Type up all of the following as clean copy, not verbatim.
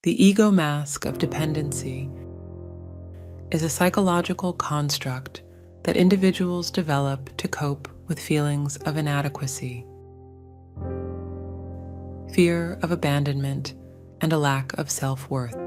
The ego mask of dependency is a psychological construct that individuals develop to cope with feelings of inadequacy, fear of abandonment, and a lack of self-worth.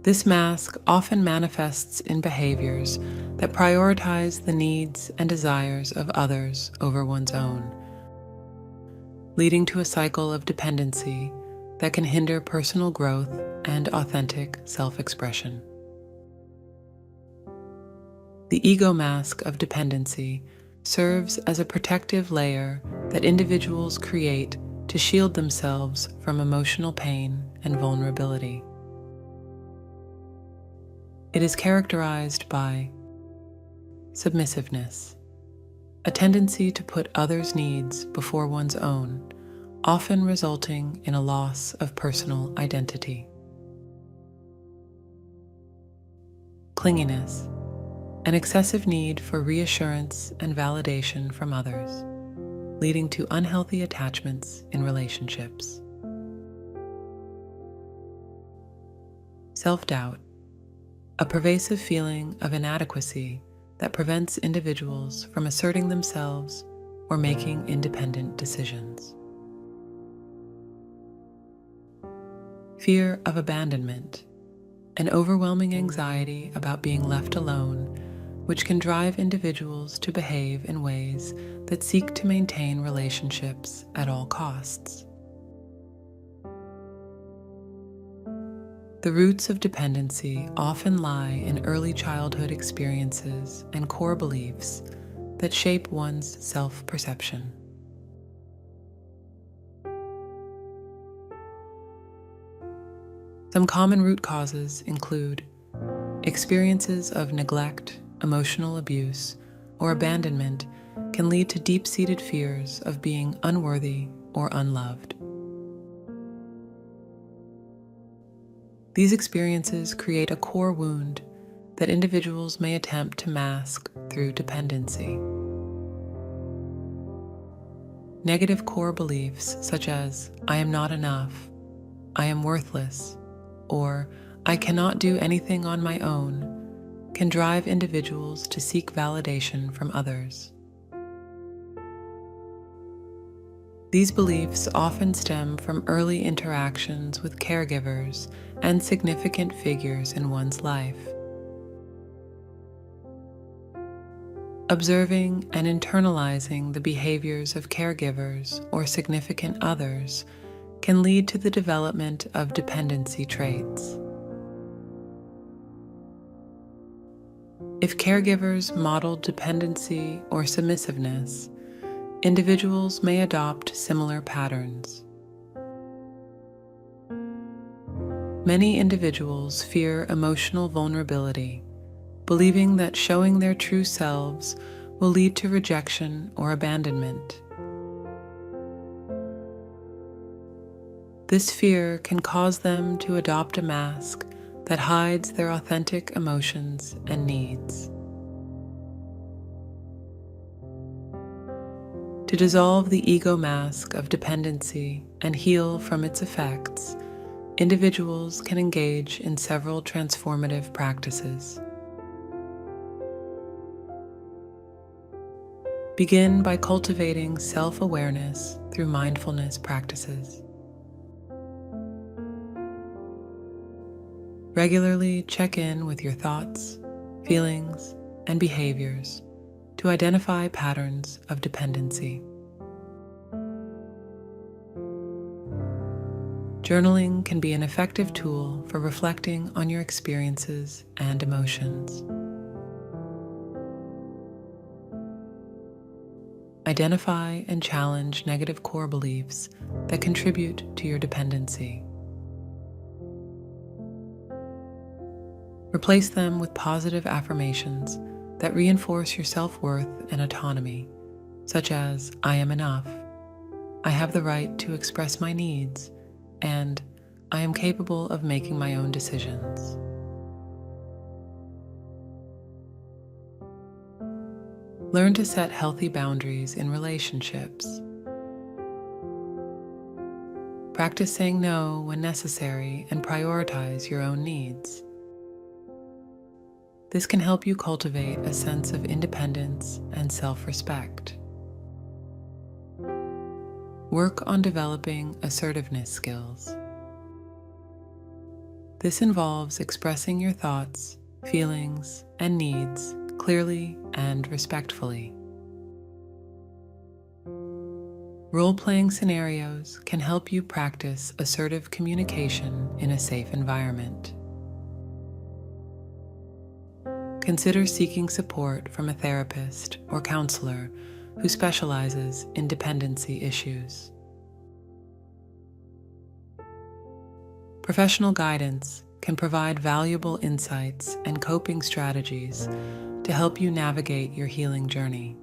This mask often manifests in behaviors that prioritize the needs and desires of others over one's own, leading to a cycle of dependency that can hinder personal growth and authentic self-expression. The ego mask of dependency serves as a protective layer that individuals create to shield themselves from emotional pain and vulnerability. It is characterized by submissiveness, a tendency to put others' needs before one's own, often resulting in a loss of personal identity. Clinginess, an excessive need for reassurance and validation from others, leading to unhealthy attachments in relationships. Self-doubt, a pervasive feeling of inadequacy that prevents individuals from asserting themselves or making independent decisions. Fear of abandonment, an overwhelming anxiety about being left alone, which can drive individuals to behave in ways that seek to maintain relationships at all costs. The roots of dependency often lie in early childhood experiences and core beliefs that shape one's self-perception. Some common root causes include experiences of neglect, emotional abuse, or abandonment can lead to deep-seated fears of being unworthy or unloved. These experiences create a core wound that individuals may attempt to mask through dependency. Negative core beliefs such as "I am not enough," "I am worthless," or "I cannot do anything on my own" can drive individuals to seek validation from others. These beliefs often stem from early interactions with caregivers and significant figures in one's life. Observing and internalizing the behaviors of caregivers or significant others can lead to the development of dependency traits. If caregivers model dependency or submissiveness, individuals may adopt similar patterns. Many individuals fear emotional vulnerability, believing that showing their true selves will lead to rejection or abandonment. This fear can cause them to adopt a mask that hides their authentic emotions and needs. To dissolve the ego mask of dependency and heal from its effects, individuals can engage in several transformative practices. Begin by cultivating self-awareness through mindfulness practices. Regularly check in with your thoughts, feelings, and behaviors to identify patterns of dependency. Journaling can be an effective tool for reflecting on your experiences and emotions. Identify and challenge negative core beliefs that contribute to your dependency. Replace them with positive affirmations that reinforce your self-worth and autonomy, such as "I am enough," "I have the right to express my needs," and "I am capable of making my own decisions." Learn to set healthy boundaries in relationships. Practice saying no when necessary and prioritize your own needs. This can help you cultivate a sense of independence and self-respect. Work on developing assertiveness skills. This involves expressing your thoughts, feelings, and needs clearly and respectfully. Role-playing scenarios can help you practice assertive communication in a safe environment. Consider seeking support from a therapist or counselor who specializes in dependency issues. Professional guidance can provide valuable insights and coping strategies to help you navigate your healing journey.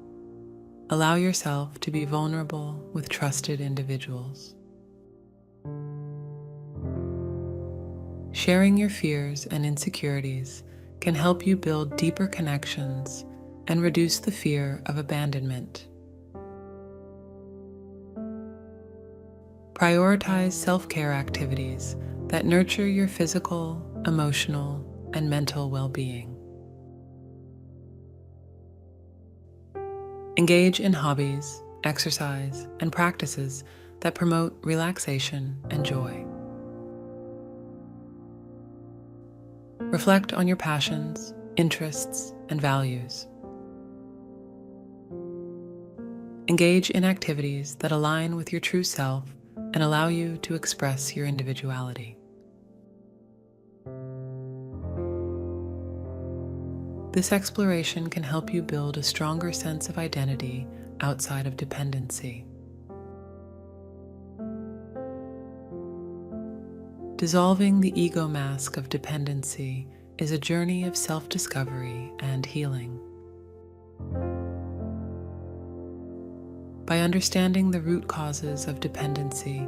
Allow yourself to be vulnerable with trusted individuals. Sharing your fears and insecurities can help you build deeper connections and reduce the fear of abandonment. Prioritize self-care activities that nurture your physical, emotional, and mental well-being. Engage in hobbies, exercise, and practices that promote relaxation and joy. Reflect on your passions, interests, and values. Engage in activities that align with your true self and allow you to express your individuality. This exploration can help you build a stronger sense of identity outside of dependency. Dissolving the ego mask of dependency is a journey of self-discovery and healing. By understanding the root causes of dependency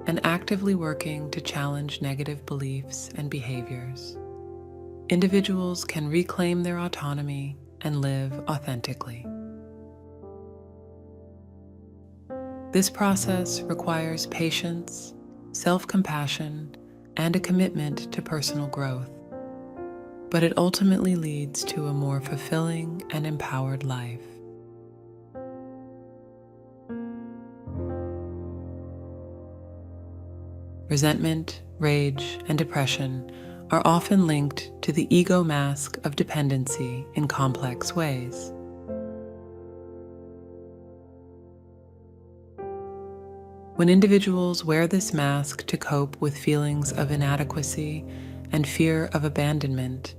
and actively working to challenge negative beliefs and behaviors, individuals can reclaim their autonomy and live authentically. This process requires patience, self-compassion, and a commitment to personal growth, but it ultimately leads to a more fulfilling and empowered life. Resentment, rage, and depression are often linked to the ego mask of dependency in complex ways. When individuals wear this mask to cope with feelings of inadequacy and fear of abandonment,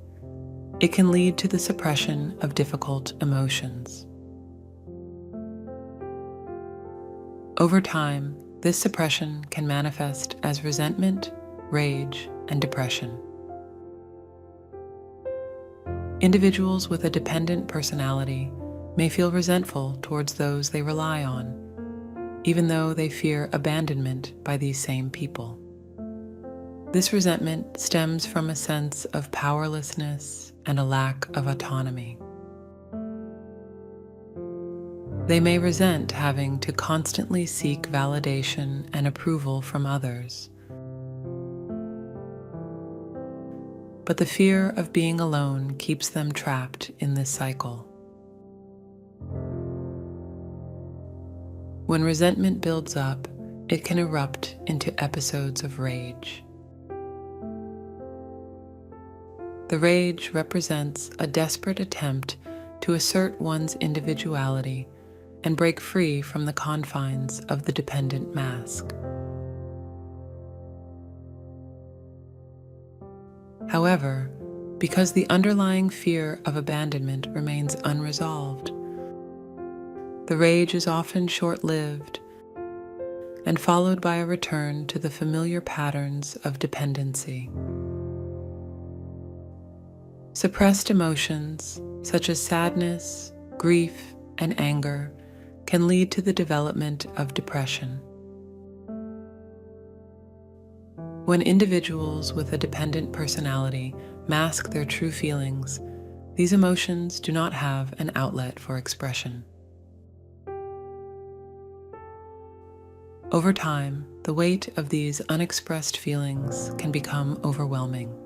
it can lead to the suppression of difficult emotions. Over time, this suppression can manifest as resentment, rage, and depression. Individuals with a dependent personality may feel resentful towards those they rely on, even though they fear abandonment by these same people. This resentment stems from a sense of powerlessness and a lack of autonomy. They may resent having to constantly seek validation and approval from others. But the fear of being alone keeps them trapped in this cycle. When resentment builds up, it can erupt into episodes of rage. The rage represents a desperate attempt to assert one's individuality and break free from the confines of the dependent mask. However, because the underlying fear of abandonment remains unresolved, the rage is often short-lived and followed by a return to the familiar patterns of dependency. Suppressed emotions, such as sadness, grief, and anger, can lead to the development of depression. When individuals with a dependent personality mask their true feelings, these emotions do not have an outlet for expression. Over time, the the weight of these unexpressed feelings can become overwhelming,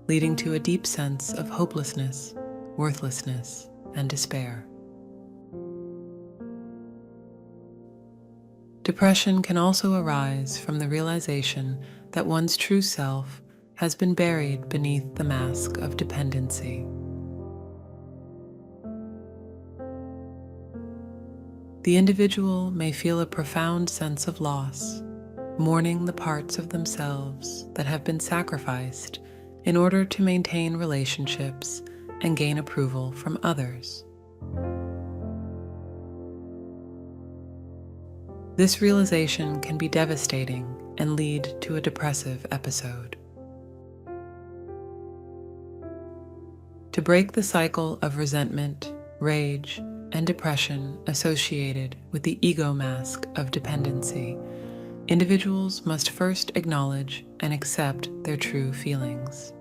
leading to a deep sense of hopelessness, worthlessness, and despair. Depression can also arise from the realization that one's true self has been buried beneath the mask of dependency. The individual may feel a profound sense of loss, mourning the parts of themselves that have been sacrificed in order to maintain relationships and gain approval from others. This realization can be devastating and lead to a depressive episode. To break the cycle of resentment, rage, and depression associated with the ego mask of dependency, individuals must first acknowledge and accept their true feelings.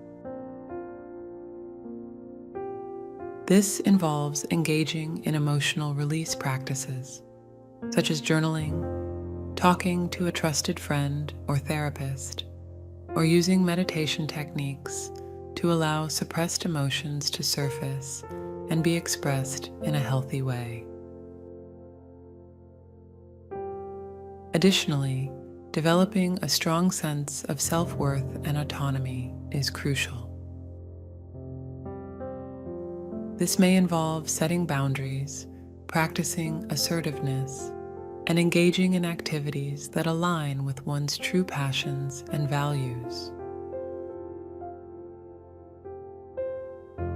This involves engaging in emotional release practices, such as journaling, talking to a trusted friend or therapist, or using meditation techniques to allow suppressed emotions to surface and be expressed in a healthy way. Additionally, developing a strong sense of self-worth and autonomy is crucial. This may involve setting boundaries, practicing assertiveness, and engaging in activities that align with one's true passions and values.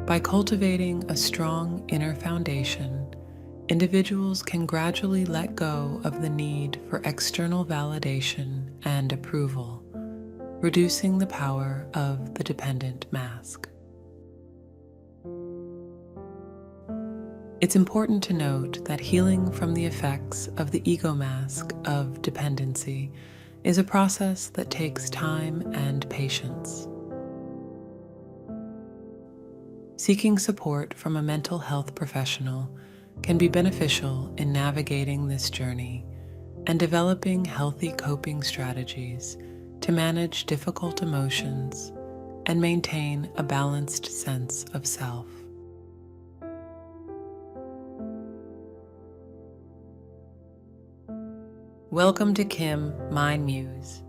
By cultivating a strong inner foundation, individuals can gradually let go of the need for external validation and approval, reducing the power of the dependent mask. It's important to note that healing from the effects of the ego mask of dependency is a process that takes time and patience. Seeking support from a mental health professional can be beneficial in navigating this journey and developing healthy coping strategies to manage difficult emotions and maintain a balanced sense of self. Welcome to Kim, my muse.